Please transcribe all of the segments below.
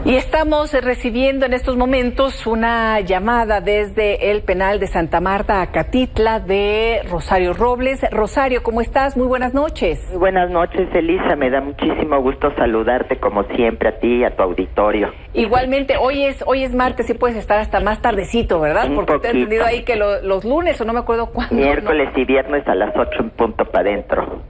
Y estamos recibiendo en estos momentos una llamada desde el penal de Santa Marta, Acatitla, de Rosario Robles. Rosario, ¿cómo estás? Muy buenas noches. Muy buenas noches, Elisa. Me da muchísimo gusto saludarte, como siempre, a ti y a tu auditorio. Igualmente, hoy es martes y puedes estar hasta más tardecito, ¿verdad? Porque te he entendido ahí que los lunes, o no me acuerdo cuándo. Miércoles y viernes a las 8 en punto para adentro.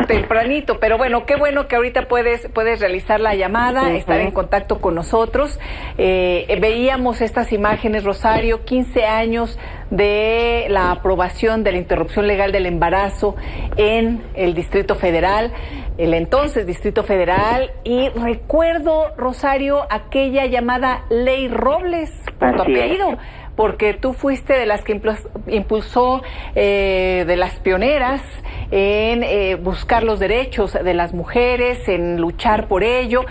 Tempranito, pero bueno, qué bueno que ahorita puedes realizar la llamada, estar en contacto con nosotros. Veíamos estas imágenes, Rosario, 15 años de la aprobación de la interrupción legal del embarazo en el Distrito Federal, el entonces Distrito Federal, y recuerdo, Rosario, aquella llamada Ley Robles, por tu apellido, porque tú fuiste de las que impulsó, de las pioneras en buscar los derechos de las mujeres, en luchar por ello.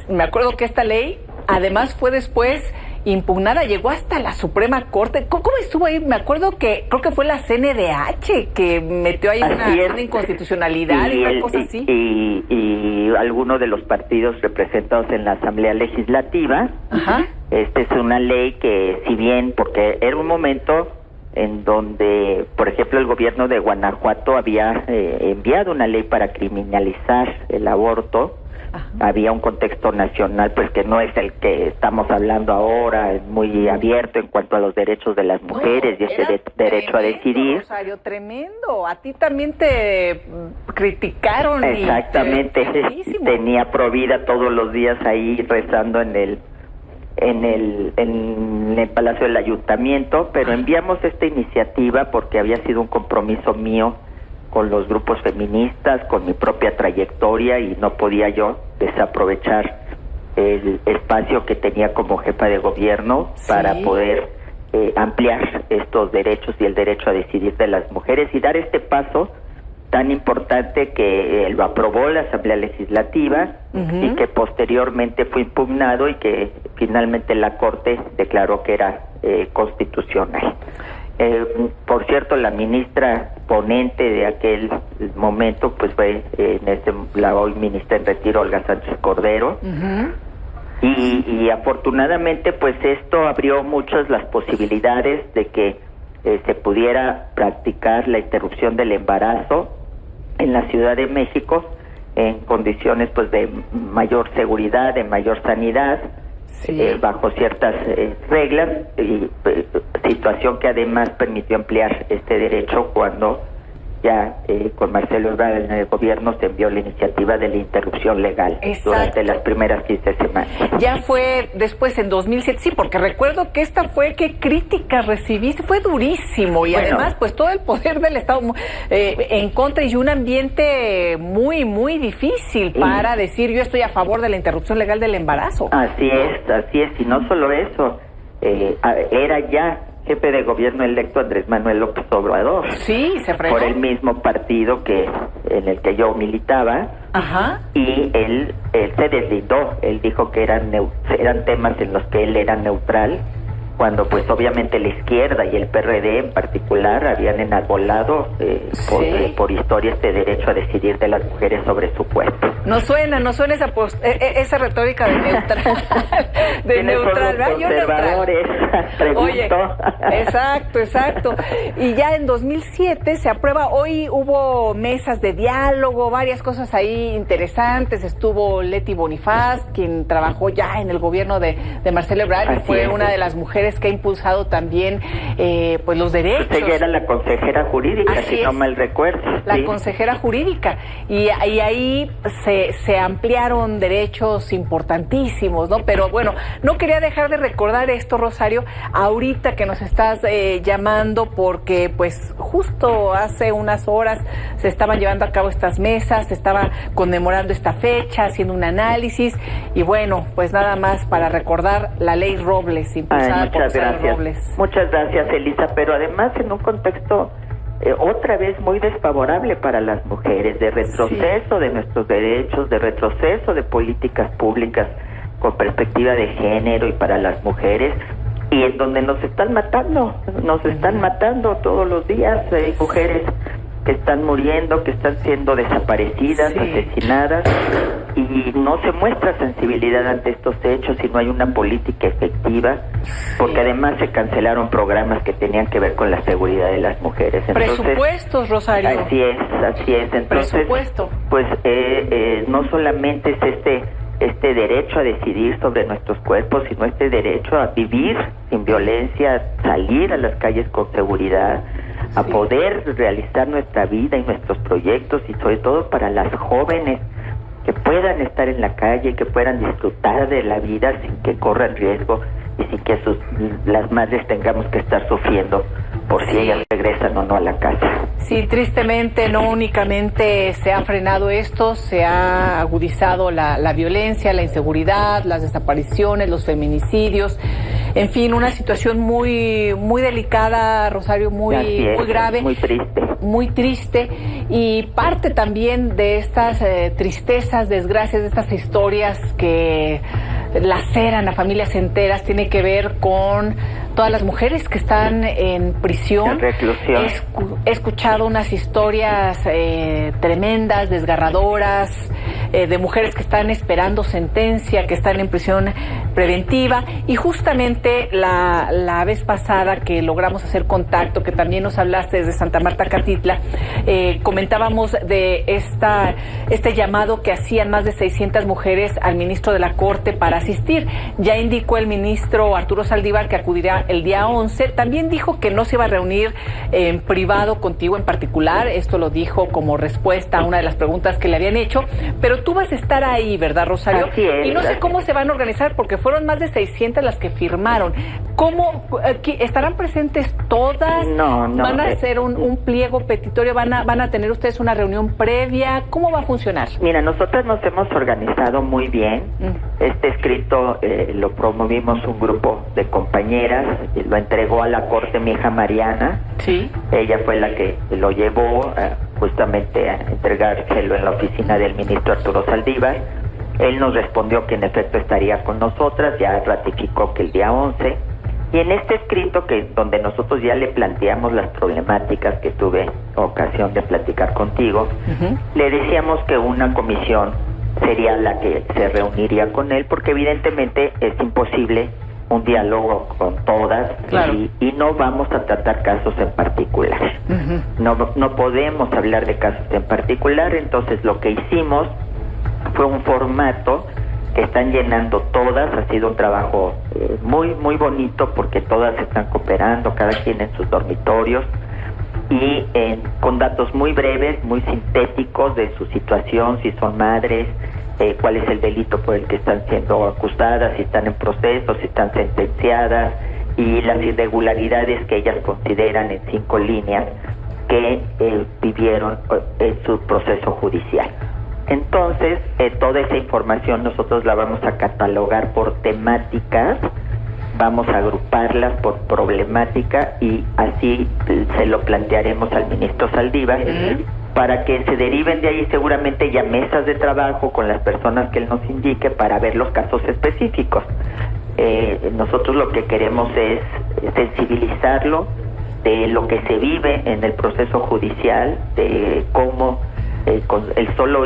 Me acuerdo que esta ley, además, fue después impugnada, llegó hasta la Suprema Corte. ¿Cómo estuvo ahí? Me acuerdo que creo que fue la CNDH que metió ahí una inconstitucionalidad y una cosa así. Y algunos de los partidos representados en la Asamblea Legislativa. Ajá. Esta es una ley que, si bien, porque era un momento en donde, por ejemplo, el gobierno de Guanajuato había enviado una ley para criminalizar el aborto. Ajá. Había un contexto nacional, pues, que no es el que estamos hablando ahora, es muy abierto en cuanto a los derechos de las mujeres y ese derecho a decidir. Rosario, tremendo. A ti también te criticaron. Exactamente. Tenía Provida todos los días ahí rezando en el Palacio del Ayuntamiento, pero enviamos esta iniciativa porque había sido un compromiso mío con los grupos feministas, con mi propia trayectoria, y no podía yo desaprovechar el espacio que tenía como jefa de gobierno para poder ampliar estos derechos y el derecho a decidir de las mujeres y dar este paso tan importante que lo aprobó la Asamblea Legislativa y que posteriormente fue impugnado y que finalmente la Corte declaró que era constitucional. Por cierto, la ministra ponente de aquel momento pues fue la hoy ministra en retiro, Olga Sánchez Cordero. Y afortunadamente pues esto abrió muchas las posibilidades de que se pudiera practicar la interrupción del embarazo en la Ciudad de México en condiciones pues de mayor seguridad, de mayor sanidad, bajo ciertas reglas, y situación que además permitió ampliar este derecho cuando ya con Marcelo Ebrard en el gobierno se envió la iniciativa de la interrupción legal. Exacto. Durante las primeras 15 semanas. Ya fue después en 2007, sí, porque recuerdo que esta fue, ¿qué críticas recibiste? Fue durísimo y además pues todo el poder del Estado en contra y un ambiente muy, muy difícil para decir yo estoy a favor de la interrupción legal del embarazo. Así es, y no solo eso, era ya jefe de gobierno electo Andrés Manuel López Obrador. Sí, se fregó. Por el mismo partido en el que yo militaba. Ajá. Y él se deslindó. Él dijo que eran temas en los que él era neutral, cuando pues obviamente la izquierda y el PRD en particular habían enarbolado por historia este derecho a decidir de las mujeres sobre su cuerpo. No suena esa retórica de neutral. De neutral, ¿verdad? Yo neutral. Oye, exacto. Y ya en 2007 se aprueba, hoy hubo mesas de diálogo, varias cosas ahí interesantes, estuvo Leti Bonifaz, quien trabajó ya en el gobierno de Marcelo Ebrard, y fue una de las mujeres que ha impulsado también pues los derechos. Ella era la consejera jurídica, si no mal recuerdo. La consejera jurídica, y ahí se ampliaron derechos importantísimos, ¿no? Pero bueno, no quería dejar de recordar esto, Rosario, ahorita que nos estás llamando, porque pues justo hace unas horas se estaban llevando a cabo estas mesas, se estaba conmemorando esta fecha, haciendo un análisis, y bueno, pues nada más para recordar la Ley Robles, impulsada por Rosario Robles. Muchas gracias, Elisa, pero además en un contexto otra vez muy desfavorable para las mujeres, de retroceso de nuestros derechos, de retroceso de políticas públicas con perspectiva de género y para las mujeres, y en donde nos están matando todos los días. Hay mujeres que están muriendo, que están siendo desaparecidas, asesinadas, y no se muestra sensibilidad ante estos hechos y no hay una política efectiva, porque además se cancelaron programas que tenían que ver con la seguridad de las mujeres. Entonces, presupuestos, Rosario. Así es. Entonces, presupuesto. Pues no solamente es este derecho a decidir sobre nuestros cuerpos, sino este derecho a vivir sin violencia, salir a las calles con seguridad, a poder realizar nuestra vida y nuestros proyectos, y sobre todo para las jóvenes que puedan estar en la calle, que puedan disfrutar de la vida sin que corran riesgo y sin que las madres tengamos que estar sufriendo por si ellas regresan o no a la casa. Sí, tristemente no únicamente se ha frenado esto, se ha agudizado la violencia, la inseguridad, las desapariciones, los feminicidios, en fin, una situación muy delicada, Rosario, muy grave, muy triste, y parte también de estas tristezas, desgracias, de estas historias que laceran a familias enteras, tiene que ver con todas las mujeres que están en prisión. En reclusión. He escuchado unas historias tremendas, desgarradoras, de mujeres que están esperando sentencia, que están en prisión preventiva, y justamente la vez pasada que logramos hacer contacto, que también nos hablaste desde Santa Marta, Catitla, comentábamos de este llamado que hacían más de 600 mujeres al ministro de la Corte para asistir. Ya indicó el ministro Arturo Saldívar que acudirá el día 11. También dijo que no se iba a reunir en privado contigo en particular. Esto lo dijo como respuesta a una de las preguntas que le habían hecho. Pero tú vas a estar ahí, ¿verdad, Rosario? Así es, y no sé cómo se van a organizar, porque fueron más de 600 las que firmaron. ¿Cómo estarán presentes todas? No. ¿Van a hacer un pliego petitorio? ¿Van a tener ustedes una reunión previa? ¿Cómo va a funcionar? Mira, nosotras nos hemos organizado muy bien. Este escrito lo promovimos un grupo de compañeras, lo entregó a la Corte mi hija Mariana. Sí. Ella fue la que lo llevó justamente a entregárselo en la oficina del ministro Arturo Saldívar. Él nos respondió que en efecto estaría con nosotras, ya ratificó que el día 11. Y en este escrito, donde nosotros ya le planteamos las problemáticas que tuve ocasión de platicar contigo, le decíamos que una comisión sería la que se reuniría con él, porque evidentemente es imposible un diálogo con todas. Claro. y no vamos a tratar casos en particular. No podemos hablar de casos en particular. Entonces lo que hicimos fue un formato que están llenando todas. Ha sido un trabajo muy bonito, porque todas están cooperando, cada quien en sus dormitorios, y con datos muy breves, muy sintéticos de su situación, si son madres, cuál es el delito por el que están siendo acusadas, si están en proceso, si están sentenciadas, y las irregularidades que ellas consideran en 5 líneas que vivieron en su proceso judicial. Entonces, toda esa información nosotros la vamos a catalogar por temáticas, vamos a agruparlas por problemática, y así se lo plantearemos al ministro Saldívar, para que se deriven de ahí seguramente ya mesas de trabajo con las personas que él nos indique para ver los casos específicos. Nosotros lo que queremos es sensibilizarlo de lo que se vive en el proceso judicial, de cómo con el solo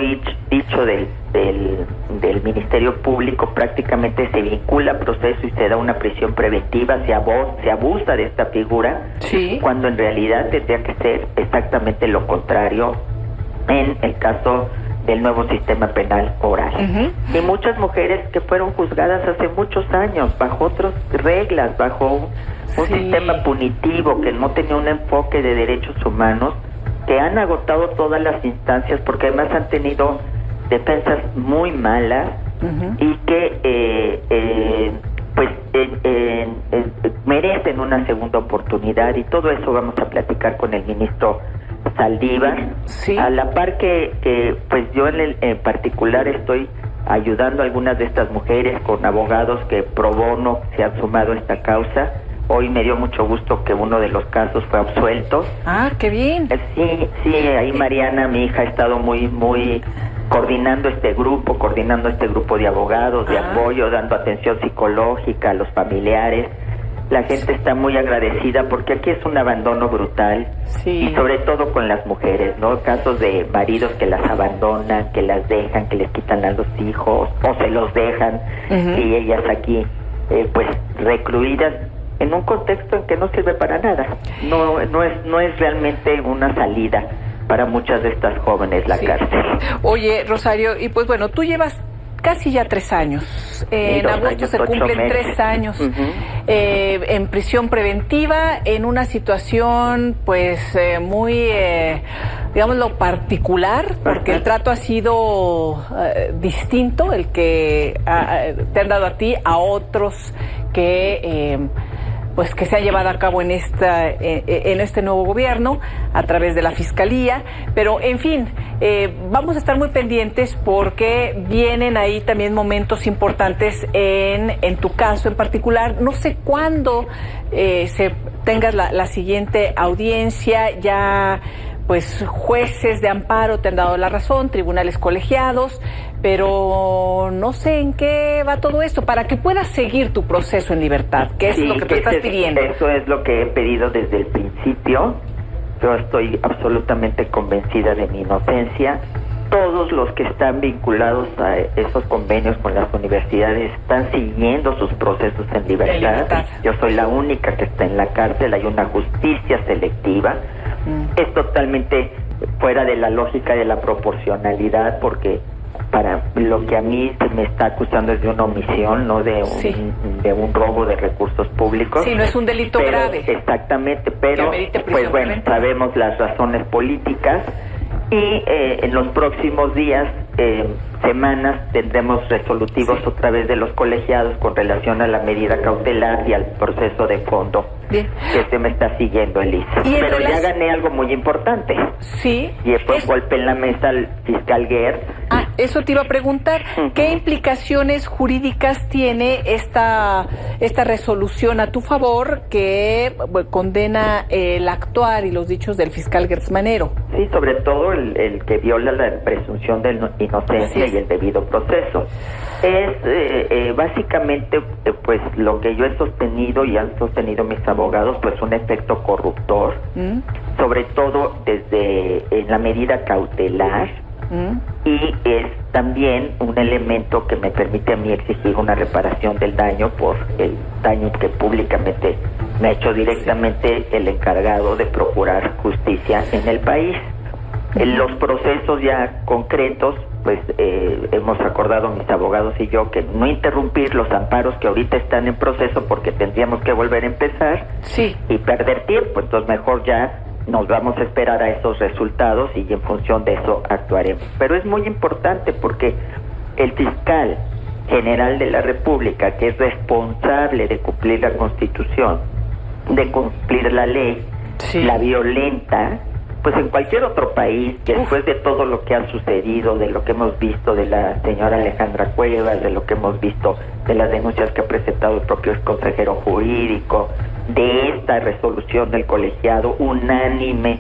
dicho del Ministerio Público prácticamente se vincula al proceso y se da una prisión preventiva, se abusa de esta figura, cuando en realidad tendría que ser exactamente lo contrario en el caso del nuevo sistema penal oral. Y muchas mujeres que fueron juzgadas hace muchos años bajo otras reglas, bajo un sistema punitivo que no tenía un enfoque de derechos humanos, que han agotado todas las instancias, porque además han tenido defensas muy malas, y que merecen una segunda oportunidad, y todo eso vamos a platicar con el ministro Saldívar. A la par que pues yo en particular estoy ayudando a algunas de estas mujeres con abogados que pro bono se han sumado a esta causa. Hoy me dio mucho gusto que uno de los casos fue absuelto. Ah, qué bien. Sí, ahí Mariana, mi hija, ha estado muy coordinando este grupo de abogados de apoyo, dando atención psicológica a los familiares, La gente está muy agradecida porque aquí es un abandono brutal, y sobre todo con las mujeres, ¿no? Casos de maridos que las abandonan, que las dejan, que les quitan a los hijos o se los dejan, y ellas aquí pues recluidas en un contexto en que no sirve para nada. No es realmente una salida para muchas de estas jóvenes la cárcel. Oye, Rosario, y pues bueno, tú llevas casi ya 3 años. En agosto se cumplen 3 años en prisión preventiva, en una situación pues muy, digámoslo, particular, porque el trato ha sido distinto, el que te han dado a ti, a otros que pues que se ha llevado a cabo en este nuevo gobierno a través de la Fiscalía, pero en fin, vamos a estar muy pendientes porque vienen ahí también momentos importantes en tu caso en particular. No sé cuándo tengas la siguiente audiencia. Ya pues jueces de amparo te han dado la razón, tribunales colegiados, pero no sé en qué va todo esto para que puedas seguir tu proceso en libertad, que es lo que tú estás pidiendo. Eso es lo que he pedido desde el principio. Yo estoy absolutamente convencida de mi inocencia. Todos los que están vinculados a esos convenios con las universidades están siguiendo sus procesos en libertad. Yo soy la única que está en la cárcel. Hay una justicia selectiva. Es totalmente fuera de la lógica de la proporcionalidad, porque para lo que a mí se me está acusando es de una omisión, no de un robo de recursos públicos. Sí, no es un delito grave. Exactamente, pero pues bueno, sabemos las razones políticas, y en los próximos días, semanas, tendremos resolutivos otra vez de los colegiados con relación a la medida cautelar y al proceso de fondo. Bien. Que se me está siguiendo, Elisa. Pero ya gané algo muy importante. Sí. Y después golpe en la mesa al fiscal Gertz. Eso te iba a preguntar. ¿Qué implicaciones jurídicas tiene esta resolución a tu favor que condena el actuar y los dichos del fiscal Gertz Manero? Sí, sobre todo el que viola la presunción de inocencia y el debido proceso. Es básicamente pues lo que yo he sostenido y han sostenido mis abogados, pues un efecto corruptor, sobre todo desde la medida cautelar, y es también un elemento que me permite a mí exigir una reparación del daño por el daño que públicamente me ha hecho directamente el encargado de procurar justicia en el país. En los procesos ya concretos, pues hemos acordado mis abogados y yo que no interrumpir los amparos que ahorita están en proceso, porque tendríamos que volver a empezar y perder tiempo. Entonces mejor ya nos vamos a esperar a esos resultados y en función de eso actuaremos. Pero es muy importante porque el fiscal general de la República, que es responsable de cumplir la Constitución, de cumplir la ley, la violenta, pues en cualquier otro país, después de todo lo que ha sucedido, de lo que hemos visto de la señora Alejandra Cuevas, de lo que hemos visto de las denuncias que ha presentado el propio consejero jurídico, de esta resolución del colegiado unánime,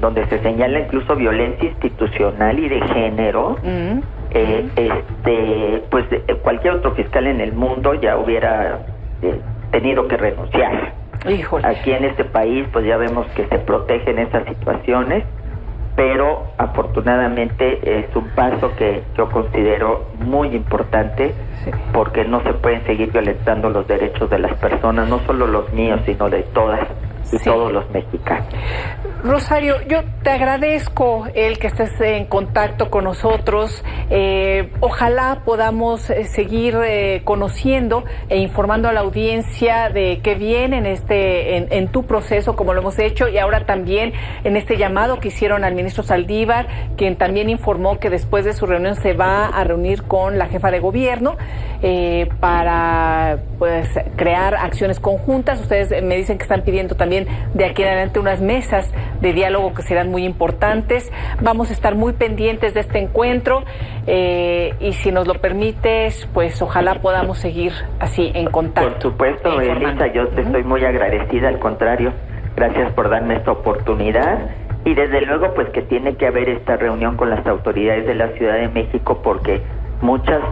donde se señala incluso violencia institucional y de género, pues cualquier otro fiscal en el mundo ya hubiera tenido que renunciar. Híjole. Aquí en este país pues ya vemos que se protegen esas situaciones, pero afortunadamente es un paso que yo considero muy importante, porque no se pueden seguir violentando los derechos de las personas, no solo los míos, sino de todas y todos los mexicanos. Rosario, yo te agradezco el que estés en contacto con nosotros. Ojalá podamos seguir conociendo e informando a la audiencia de qué viene en tu proceso, como lo hemos hecho, y ahora también en este llamado que hicieron al ministro Saldívar, quien también informó que después de su reunión se va a reunir con la jefa de gobierno para pues crear acciones conjuntas. Ustedes me dicen que están pidiendo también de aquí en adelante unas mesas de diálogo que serán muy importantes. Vamos a estar muy pendientes de este encuentro y si nos lo permites, pues ojalá podamos seguir así en contacto. Por supuesto, Elisa, yo te estoy muy agradecida, al contrario, gracias por darme esta oportunidad, y desde luego pues que tiene que haber esta reunión con las autoridades de la Ciudad de México, porque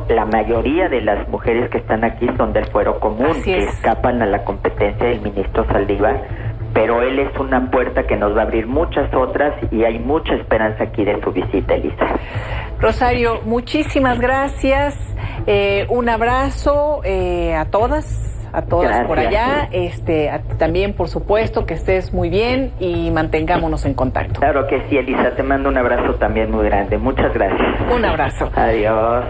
la mayoría de las mujeres que están aquí son del fuero común, que escapan a la competencia del ministro Saldívar, pero él es una puerta que nos va a abrir muchas otras y hay mucha esperanza aquí de su visita, Elisa. Rosario, muchísimas gracias, un abrazo a todas gracias. Por allá, también por supuesto que estés muy bien y mantengámonos en contacto. Claro que sí, Elisa, te mando un abrazo también muy grande, muchas gracias. Un abrazo. Adiós.